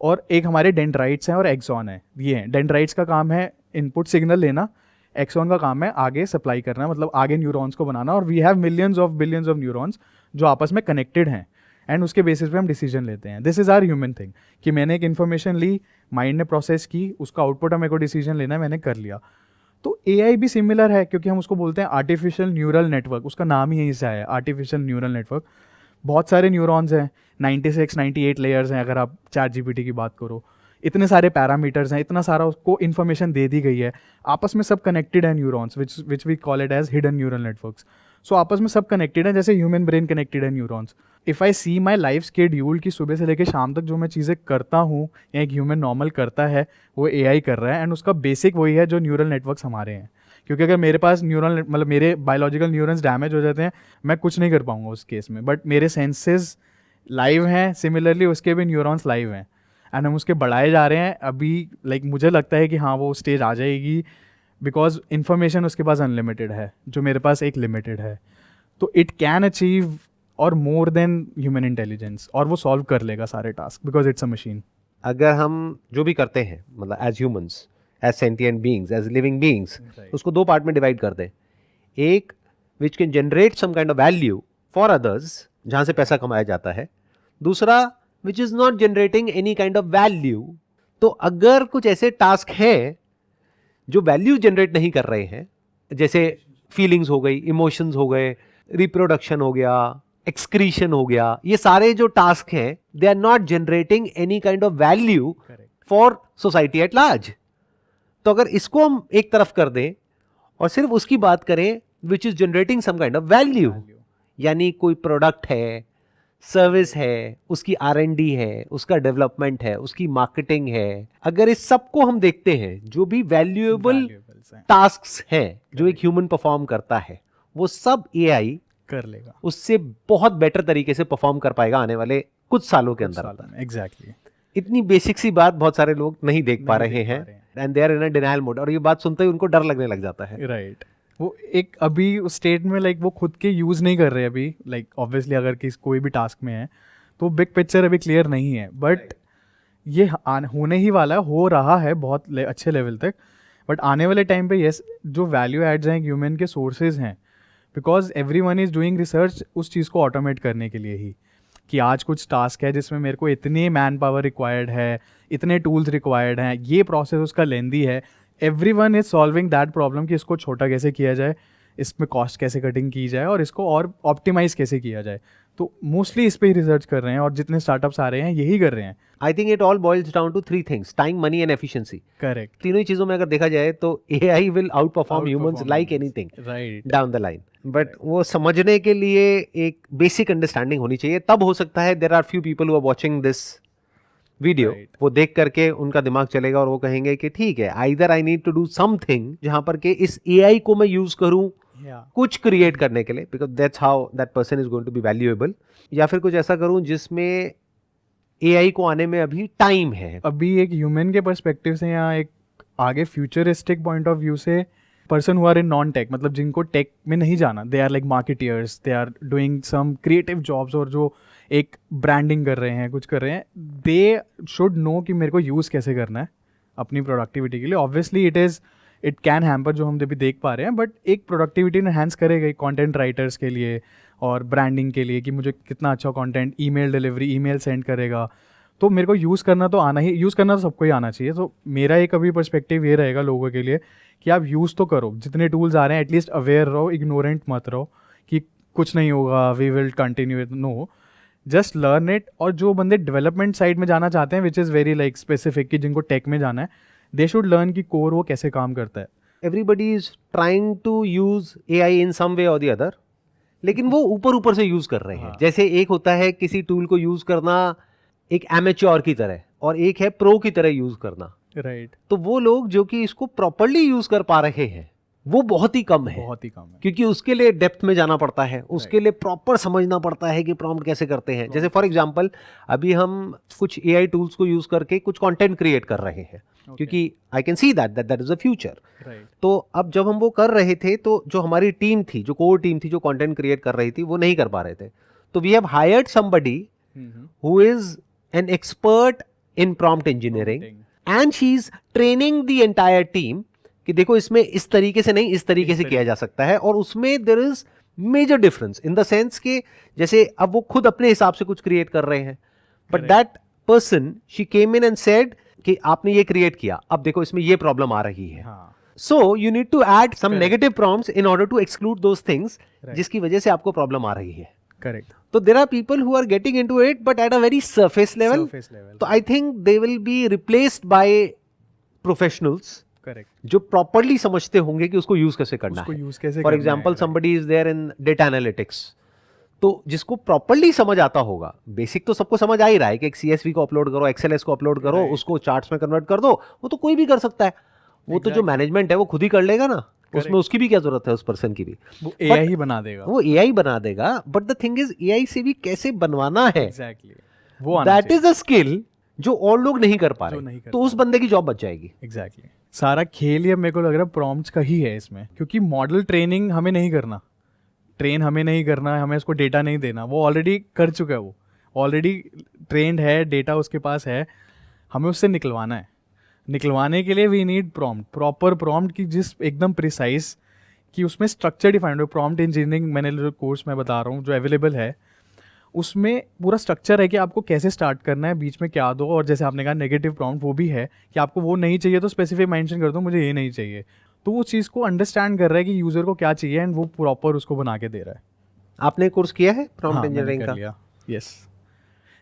और एक हमारे डेंड्राइट्स हैं और एक्सॉन है. ये हैं, डेंड्राइट्स का काम है इनपुट सिग्नल लेना, एक्सॉन का काम है आगे सप्लाई करना, मतलब आगे न्यूरॉन्स को बनाना. और we have millions of billions of neurons जो आपस में कनेक्टेड हैं, एंड उसके बेसिस पे हम डिसीजन लेते हैं. This is our human thing, कि मैंने एक इन्फॉर्मेशन ली, माइंड ने प्रोसेस की, उसका आउटपुट हमें को डिसीजन लेना है, मैंने कर लिया. तो एआई भी सिमिलर है, क्योंकि हम उसको बोलते हैं आर्टिफिशियल न्यूरल नेटवर्क, उसका नाम ही यहीं से आया है, आर्टिफिशियल न्यूरल नेटवर्क. बहुत सारे न्यूरॉन्स हैं, 96-98 लेयर्स हैं अगर आप चैट जीपीटी की बात करो. इतने सारे पैरामीटर्स हैं, इतना सारा उसको इन्फॉर्मेशन दे दी गई है, आपस में सब कनेक्टेड है neurons, which we call it as hidden neural networks. So आपस में सब कनेक्टेड है, जैसे ह्यूमन ब्रेन कनेक्टेड है neurons. If I see my life schedule कि सुबह से लेकर शाम तक जो मैं चीज़ें करता हूँ या एक ह्यूमन नॉर्मल करता है, वो AI कर रहा है, एंड उसका बेसिक वही है जो न्यूरल नेटवर्क्स हमारे हैं। क्योंकि अगर मेरे पास न्यूरल मतलब मेरे बायोलॉजिकल न्यूरॉन्स डैमेज हो जाते हैं, मैं कुछ नहीं कर पाऊंगा उस केस में, बट मेरे सेंसेस लाइव हैं, सिमिलरली उसके भी न्यूरॉन्स लाइव हैं, एंड हम उसके बढ़ाए जा रहे हैं अभी। लाइक मुझे लगता है कि हाँ वो स्टेज आ जाएगी, बिकॉज इन्फॉर्मेशन उसके पास अनलिमिटेड है, जो मेरे पास एक लिमिटेड है। तो इट कैन अचीव और मोर देन ह्यूमन इंटेलिजेंस, और वो सॉल्व कर लेगा सारे task, because it's a machine. अगर हम जो भी करते हैं मतलब as humans, as sentient beings, as living beings, उसको दो पार्ट में डिवाइड कर दें। एक which can generate some kind of value for others, जहाँ से पैसा कमाया जाता है। दूसरा which is not generating any kind of value. तो अगर कुछ ऐसे टास्क हैं जो वैल्यू जनरेट नहीं कर रहे हैं, जैसे फीलिंग्स हो गई, इमोशंस हो गए, रिप्रोडक्शन हो गया, एक्सक्रीशन हो गया, ये सारे जो टास्क हैं they are not generating any kind of value for society at large. तो अगर इसको हम एक तरफ कर दें और सिर्फ उसकी बात करें which is generating some kind of value, यानी कोई प्रोडक्ट है, सर्विस है, उसकी R&D है, उसका डेवलपमेंट है, उसकी मार्केटिंग है, अगर इस सबको हम देखते हैं जो भी वैल्यूएबल टास्क्स हैं जो एक ह्यूमन परफॉर्म करता है, वो सब AI कर लेगा, उससे बहुत बेटर तरीके से परफॉर्म कर पाएगा आने वाले कुछ सालों के अंदर। एग्जैक्टली। इतनी बेसिक सी बात बहुत सारे लोग नहीं देख पा रहे हैं, and they are in a denial mode, और ये बात सुनते ही उनको डर लगने लग जाता है। राइट। वो एक अभी उस स्टेट में लाइक वो खुद के यूज़ नहीं कर रहे अभी, लाइक ऑब्वियसली अगर कोई भी टास्क में है तो बिग पिक्चर अभी क्लियर नहीं है, बट ये होने ही वाला है, हो रहा है बहुत अच्छे लेवल तक। बट आने वाले टाइम पे यस, जो वैल्यू एड्स हैं ह्यूमन के सोर्सेज हैं, because everyone is doing research उस चीज़ को ऑटोमेट करने के लिए ही, कि आज कुछ टास्क है जिसमें मेरे को इतने मैन पावर रिक्वायर्ड है, इतने टूल्स रिक्वायर्ड हैं, ये प्रोसेस उसका लेंदी है। Everyone is solving that problem कि इसको छोटा कैसे किया जाए, इसमें कॉस्ट कैसे कटिंग की जाए, और इसको और ऑप्टिमाइज कैसे किया जाए। तो मोस्टली इस पे ही रिसर्च कर रहे हैं, और जितने स्टार्टअप्स आ रहे हैं यही कर रहे हैं। I think it all boils down to three things: time, money and efficiency. Correct. तीनों ही चीजों में अगर देखा जाए तो AI will outperform humans like anything right down the line. But वो समझने के लिए एक बेसिक अंडरस्टैंडिंग होनी चाहिए, तब हो सकता है there are few people who are watching this video, वो देख करके उनका दिमाग चलेगा और वो कहेंगे कि ठीक है, either I need to do something जहां पर के इस AI को मैं यूज करूं कुछ क्रिएट करने के लिए, because that's how that person is going to be valuable, या फिर कुछ ऐसा करूं जिसमें AI को आने में अभी टाइम है। अभी एक ह्यूमन के पर्सपेक्टिव से या एक आगे फ्यूचरिस्टिक पॉइंट ऑफ व्यू से, person who are in non tech, मतलब जिनको टेक में नहीं जाना, they are like marketeers, they are doing some creative jobs, और जो एक ब्रांडिंग कर रहे हैं, कुछ कर रहे हैं, दे शुड नो कि मेरे को यूज़ कैसे करना है अपनी प्रोडक्टिविटी के लिए। ऑब्वियसली इट कैन हैम्पर, जो हम अभी देख पा रहे हैं, बट एक प्रोडक्टिविटी इनहैंस करेगा कंटेंट राइटर्स के लिए और ब्रांडिंग के लिए, कि मुझे कितना अच्छा content, email delivery, email send करेगा। तो मेरे को यूज़ करना तो आना ही, यूज़ करना तो सबको ही आना चाहिए। तो मेरा एक अभी पर्सपेक्टिव ये रहेगा लोगों के लिए कि आप यूज़ तो करो, जितने टूल्स आ रहे हैं एटलीस्ट अवेयर रहो, इग्नोरेंट मत रहो कि कुछ नहीं होगा, we will continue it, no, just learn it. और जो बंदे डेवलपमेंट साइड में जाना चाहते हैं, which is very like specific, कि जिनको टेक में जाना है, दे शुड लर्न कि कोर वो कैसे काम करता है। Everybody is trying to use AI in some way और द अदर, लेकिन वो ऊपर ऊपर से यूज कर रहे हैं। जैसे एक होता है किसी टूल को यूज करना एक एमेच्योर की तरह, और एक है प्रो की तरह यूज करना। राइट। तो वो लोग जो कि इसको प्रॉपरली यूज कर पा रहे हैं वो बहुत ही कम है, बहुत ही कम है, क्योंकि उसके लिए डेप्थ में जाना पड़ता है, उसके लिए प्रॉपर समझना पड़ता है कि प्रॉम्प्ट कैसे करते हैं। जैसे फॉर एग्जांपल अभी हम कुछ AI टूल्स को यूज करके कुछ कंटेंट क्रिएट कर रहे हैं, क्योंकि I can see that is a future. तो अब जब हम वो कर रहे थे, तो जो हमारी टीम थी, जो कोर टीम थी, जो कंटेंट क्रिएट कर रही थी, वो नहीं कर पा रहे थे। तो we have hired somebody who is an expert in prompt engineering, and she is training the entire team कि देखो इसमें इस तरीके से नहीं, इस तरीके से किया जा सकता है। और उसमें there is major difference in the sense कि जैसे अब वो खुद अपने हिसाब से कुछ क्रिएट कर रहे हैं, but that person, she came in and said कि आपने ये क्रिएट किया, अब देखो इसमें ये प्रॉब्लम आ रही है। So you need to add some negative prompts in order to exclude those things जिसकी वजह से आपको प्रॉब्लम आ रही है। करेक्ट, तो there are people who are getting into it but at a very surface level. Surface level. तो I think they will be replaced by professionals correct, जो प्रॉपरली समझते होंगे कि उसको यूज कैसे करना उसको है. यूज कैसे फॉर करना एग्जाम्पल है, somebody is there in data analytics, तो जिसको प्रॉपरली समझ आता होगा, बेसिक तो सबको समझ आ ही रहा है कि एक सीएसवी को अपलोड करो, एक्सएलएस को अपलोड करो, Right. उसको चार्ट्स में कन्वर्ट कर दो, वो तो कोई भी कर सकता है. वो तो जो Exactly. मैनेजमेंट है वो खुद ही कर लेगा ना, उसमें उसकी भी क्या जरूरत है, उस पर्सन की भी. वो एआई ही बना देगा. वो एआई बना देगा, but the thing is AI से भी कैसे बनवाना है, एग्जैक्टली, वो आना दैट इज अ स्किल जो और लोग नहीं कर पा जो रहे. नहीं कर तो उस बंदे की जॉब बच जाएगी. एग्जैक्टली. सारा खेल ही अब मेरे को लग रहा है प्रॉम्प्ट्स का ही है इसमें, क्योंकि मॉडल ट्रेनिंग हमें नहीं करना, ट्रेन हमें नहीं करना है, हमें उसको डेटा नहीं देना, वो ऑलरेडी कर चुका है, वो ऑलरेडी ट्रेंड है, डेटा उसके पास है, हमें उससे निकलवाना है. निकलवाने के लिए we need prompt, proper prompt की जिस एकदम प्रिसाइज, कि उसमें स्ट्रक्चर डिफाइंड हो. प्रॉम्प्ट इंजीनियरिंग मैंने जो कोर्स मैं बता रहा हूँ जो अवेलेबल है, उसमें पूरा स्ट्रक्चर है कि आपको कैसे स्टार्ट करना है, बीच में क्या दो, और जैसे आपने कहा नेगेटिव प्रॉम्प्ट वो भी है कि आपको वो नहीं चाहिए तो स्पेसिफिक मेंशन कर दो मुझे ये नहीं चाहिए. तो वो चीज़ को अंडरस्टैंड कर रहा है कि यूज़र को क्या चाहिए एंड वो प्रॉपर उसको बना के दे रहा है. आपने कोर्स किया है प्रॉम्प्ट हाँ, इंजीनियरिंग मैंने का? कर लिया. यस,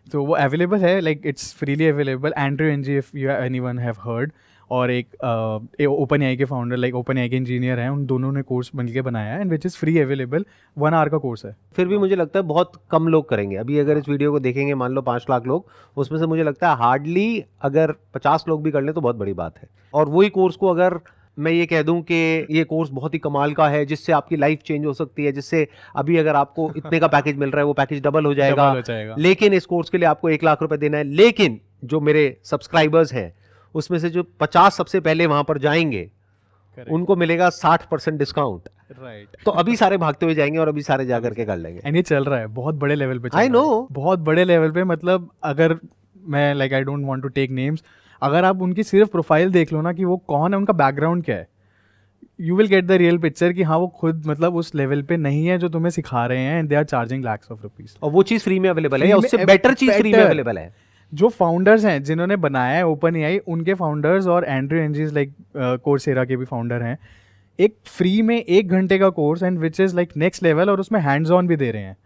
तो वो अवेलेबल है, like it's freely available. Andrew Ng, if you anyone have heard, और एक ओपन एआई के फाउंडर, लाइक ओपन एआई के इंजीनियर हैं, उन दोनों ने कोर्स मिलकर बनाया है and which is free available. 1 hour का कोर्स है. फिर भी मुझे लगता है बहुत कम लोग करेंगे. अभी अगर इस वीडियो को देखेंगे मान लो 5 लाख लोग, उसमें से मुझे लगता है हार्डली अगर 50 लोग भी कर लें तो बहुत बड़ी बात है. और वही कोर्स को अगर मैं ये कह दूं कि ये कोर्स बहुत ही कमाल का है, जिससे आपकी लाइफ चेंज हो सकती है, जिससे अभी अगर आपको इतने का पैकेज मिल रहा है वो पैकेज डबल हो जाएगा, डबल हो जाएगा. लेकिन इस कोर्स के लिए आपको 1 लाख रुपए देना है. लेकिन जो मेरे सब्सक्राइबर्स हैं उसमें से जो 50 सबसे पहले वहां पर जाएंगे उनको मिलेगा 60% डिस्काउंट. राइट. तो अभी सारे भागते हुए जाएंगे और अभी सारे जा करके कर लेंगे. एंड ये चल रहा है बहुत बड़े लेवल पे. I know. बहुत बड़े लेवल पे, मतलब अगर मैं like I don't want to take names, अगर आप उनकी सिर्फ प्रोफाइल देख लो ना कि वो कौन है, उनका बैकग्राउंड क्या है, you will get the real picture कि हाँ वो खुद मतलब उस लेवल पे नहीं है जो तुम्हें सिखा रहे हैं, and they are charging lakhs of rupees. और वो चीज फ्री में अवेलेबल है, या Free उससे में बेटर चीज फ्री में better. अवेलेबल है. जो फाउंडर्स हैं जिन्होंने बनाया है ओपन एआई, उनके फाउंडर्स और एंड्रयू एनजीज लाइक कोर्सेरा के भी फाउंडर हैं, एक फ्री में 1 घंटे का course and which is like next level, और उसमें हैंड्स ऑन भी दे रहे हैं.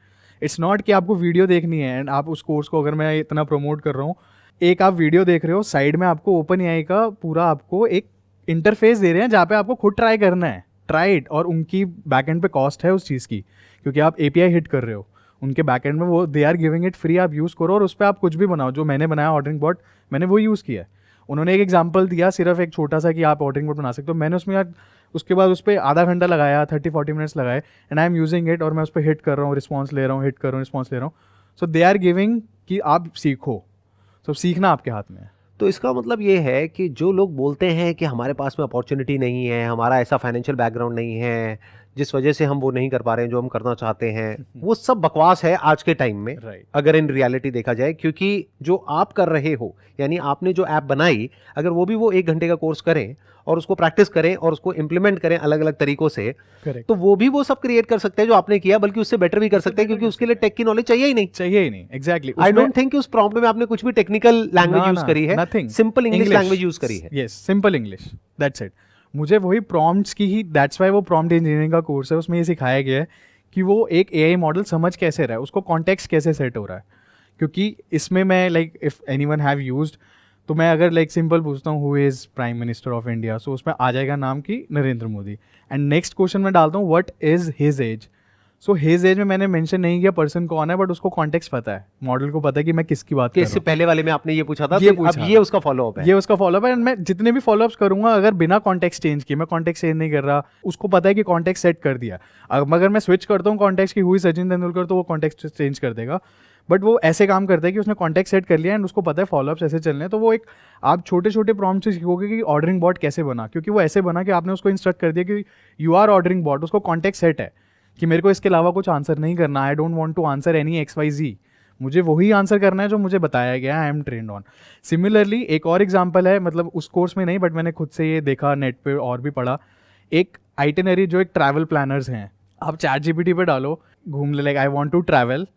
इट्स नॉट कि आपको वीडियो देखनी है एंड आप उस कोर्स को, अगर मैं इतना प्रमोट कर रहा हूँ, एक आप वीडियो देख रहे हो, साइड में आपको ओपन एआई का पूरा आपको एक इंटरफेस दे रहे हैं जहाँ पे आपको खुद ट्राई करना है. Try it. और उनकी बैकएंड पे कॉस्ट है उस चीज़ की, क्योंकि आप एपीआई हिट कर रहे हो उनके बैकएंड में, वो they are giving it free. आप यूज़ करो और उस पर आप कुछ भी बनाओ. जो मैंने बनाया ऑर्डरिंग बॉट, मैंने वो यूज़ किया है. उन्होंने एक एग्जांपल दिया सिर्फ एक छोटा सा कि आप ऑर्डरिंग बॉट बना सकते हो. मैंने उसमें उसके बाद उस पर आधा घंटा लगाया, 30-40 मिनट्स लगाए, and I am using it. और मैं उस पर हिट कर रहा हूँ, रिस्पॉन्स ले रहा हूँ, हिट कर रहा हूँ, रिस्पॉन्स ले रहा हूँ. सो दे आर गिविंग कि आप सीखो. तो सीखना आपके हाथ में है. तो इसका मतलब ये है कि जो लोग बोलते हैं कि हमारे पास में अपॉर्चुनिटी नहीं है, हमारा ऐसा फाइनेंशियल बैकग्राउंड नहीं है, जिस वजह से हम वो नहीं कर पा रहे हैं जो हम करना चाहते हैं, वो सब बकवास है आज के टाइम में. राइट. अगर इन रियलिटी देखा जाए, क्योंकि जो आप कर रहे हो, यानी आपने जो ऐप बनाई, अगर वो भी वो 1 घंटे का कोर्स करें और उसको प्रैक्टिस करें और उसको इम्प्लीमेंट करें अलग अलग तरीकों से, करेक्ट. तो वो भी वो सब क्रिएट कर सकते हैं जो आपने किया, बल्कि उससे बेटर भी कर सकते हैं, क्योंकि उसके लिए टेक की नॉलेज चाहिए ही नहीं. चाहिए ही नहीं. एग्जैक्टली. आई डोंट थिंक उस प्रॉम्प्ट में आपने कुछ भी टेक्निकल लैंग्वेज यूज करी है. Nothing. Simple English language use करी है. Yes, simple English, that's it. मुझे वही प्रॉम्प्ट्स की ही, दैट्स वाई वो प्रॉम्प्ट इंजीनियरिंग का कोर्स है. उसमें ये सिखाया गया है कि वो एक एआई मॉडल समझ कैसे रहा है, उसको कॉन्टेक्स्ट कैसे सेट हो रहा है. क्योंकि इसमें मैं like if anyone have used, तो मैं अगर लाइक सिंपल पूछता हूँ who is prime minister of India, so उसमें आ जाएगा नाम की Narendra Modi. And next question मैं डालता हूँ what is his age. So his age में मैंने मेंशन नहीं किया पर्सन कौन है, बट उसको कॉन्टेक्स्ट पता है, मॉडल को पता है कि मैं किसकी बात कर रहा इससे हूँ. पहले वाले में आपने ये पूछा था, ये तो पूछा. अब ये उसका फॉलोअप है. ये उसका फॉलोअप है. एंड मैं जितने भी फॉलोअप्स करूंगा, अगर बिना कॉन्टेक्स्ट चेंज किए, मैं कॉन्टेक्स्ट चेंज नहीं कर रहा, उसको पता है कि कॉन्टेक्स्ट सेट कर दिया. अगर मैं स्विच करता हूँ कॉन्टेक्स्ट की हुई सचिन तेंदुलकर, तो वो कॉन्टेक्स्ट चेंज कर देगा. बट वो ऐसे काम करता है कि उसने कॉन्टेक्स्ट सेट कर लिया एंड उसको पता है फॉलोअप्स ऐसे चलने हैं. तो वो एक आप छोटे छोटे प्रॉम्प्ट से सीखोगे कि ऑर्डरिंग बॉट कैसे बना, क्योंकि वो ऐसे बना कि आपने उसको इंस्ट्रक्ट कर दिया कि यू आर ऑर्डरिंग बॉट. उसको कॉन्टेक्स्ट सेट है कि मेरे को इसके अलावा कुछ आंसर नहीं करना. I don't want to answer any XYZ. मुझे वही आंसर करना है जो मुझे बताया गया, I am trend on. Similarly एक और एग्जांपल है, मतलब उस कोर्स में नहीं, बट मैंने खुद से ये देखा नेट पे और भी पढ़ा. एक आइटिनरी जो एक ट्रैवल प्लानर्स हैं, आप ChatGPT पे डालो, घूम ले, like I want to travel,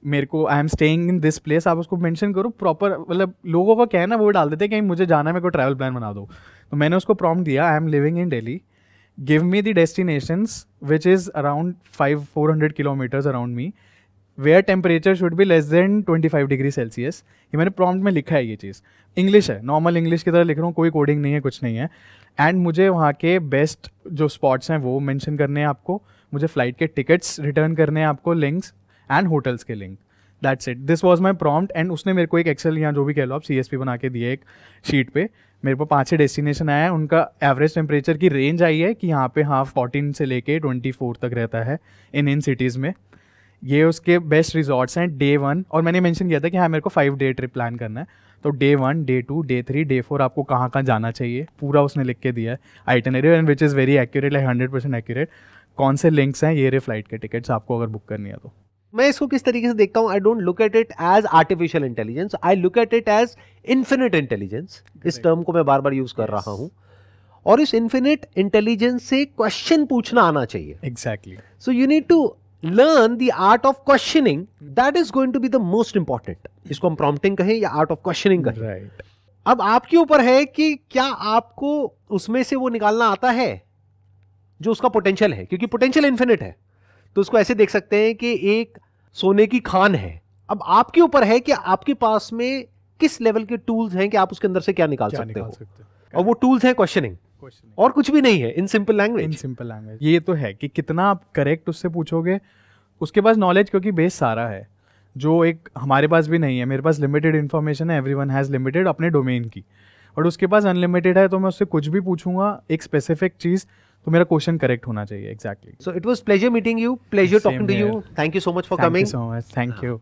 मेरे को I am staying in this place, आप उसको मेंशन करो प्रॉपर. मतलब लोगों का क्या है ना, वो डाल देते हैं कि मुझे जाना है, मेरे को ट्रैवल प्लान बना दो. तो मैंने उसको प्रॉम्प्ट दिया, I am living in Delhi, give me the destinations which is around 400 kilometres around me, where temperature should be less than 25 degree Celsius. ये मैंने प्रॉम्प्ट में लिखा है, ये चीज़ इंग्लिश है, नॉर्मल इंग्लिश की तरह लिख रहा हूँ, कोई कोडिंग नहीं है, कुछ नहीं है। एंड मुझे वहाँ के बेस्ट जो स्पॉट्स हैं वो मेंशन करने हैं आपको, मुझे फ़्लाइट के टिकट्स रिटर्न करने हैं आपको, लिंक्स एंड होटल्स के link. That's it, this was my prompt. And उसने मेरे को एक एक्सेल या जो भी कह लो आप CSV बना के दिए एक शीट पे। मेरे को 5-6 डेस्टिनेशन आया है, उनका एवरेज टेम्परेचर की रेंज आई है कि यहाँ पे 14 से लेके 24 तक रहता है इन सिटीज़ में। ये उसके बेस्ट रिजॉर्ट्स हैं डे 1। और मैंने मेंशन किया था कि हाँ मेरे को 5 डे ट्रिप प्लान करना है, तो डे 1, डे 2, डे 3, डे 4 आपको कहाँ कहाँ जाना चाहिए पूरा उसने लिख के दिया है itinerary, and which is very accurate, like 100% accurate. कौन से लिंक्स हैं, ये रे फ्लाइट के टिकट्स आपको अगर बुक करनी है तो। मैं इसको किस तरीके से देखता हूं, I don't look at it as artificial intelligence, I look at it as infinite intelligence. इस टर्म को मैं बार बार यूज कर रहा हूं। और इस इन्फिनिट इंटेलिजेंस से क्वेश्चन पूछना आना चाहिए। Exactly. So you need to learn the art of questioning, that is going to be the most important। इसको हम prompting कहें या art of questioning कहें। राइट। अब आपके ऊपर है कि क्या आपको उसमें से वो निकालना आता है जो उसका पोटेंशियल है, क्योंकि पोटेंशियल इन्फिनिट है। तो उसको ऐसे देख सकते हैं कि एक सोने की खान है। अब आपके ऊपर है कि आपके पास में किस लेवल के टूल्स हैं कि आप उसके अंदर से क्या निकाल सकते हो। और वो टूल्स हैं क्वेश्चनिंग, और कुछ भी नहीं है, in simple language. In simple language ये तो है कि कितना आप करेक्ट उससे पूछोगे, उसके पास नॉलेज, क्योंकि बेस सारा है जो एक हमारे पास भी नहीं है। मेरे पास लिमिटेड इन्फॉर्मेशन है, एवरीवन हैज़ लिमिटेड अपने डोमेन की, और उसके पास अनलिमिटेड है। तो मैं उससे कुछ भी पूछूंगा एक स्पेसिफिक चीज़, तो मेरा क्वेश्चन करेक्ट होना चाहिए। Exactly. So it was pleasure meeting you, pleasure talking to you, thank you so much for coming. So much, thank you.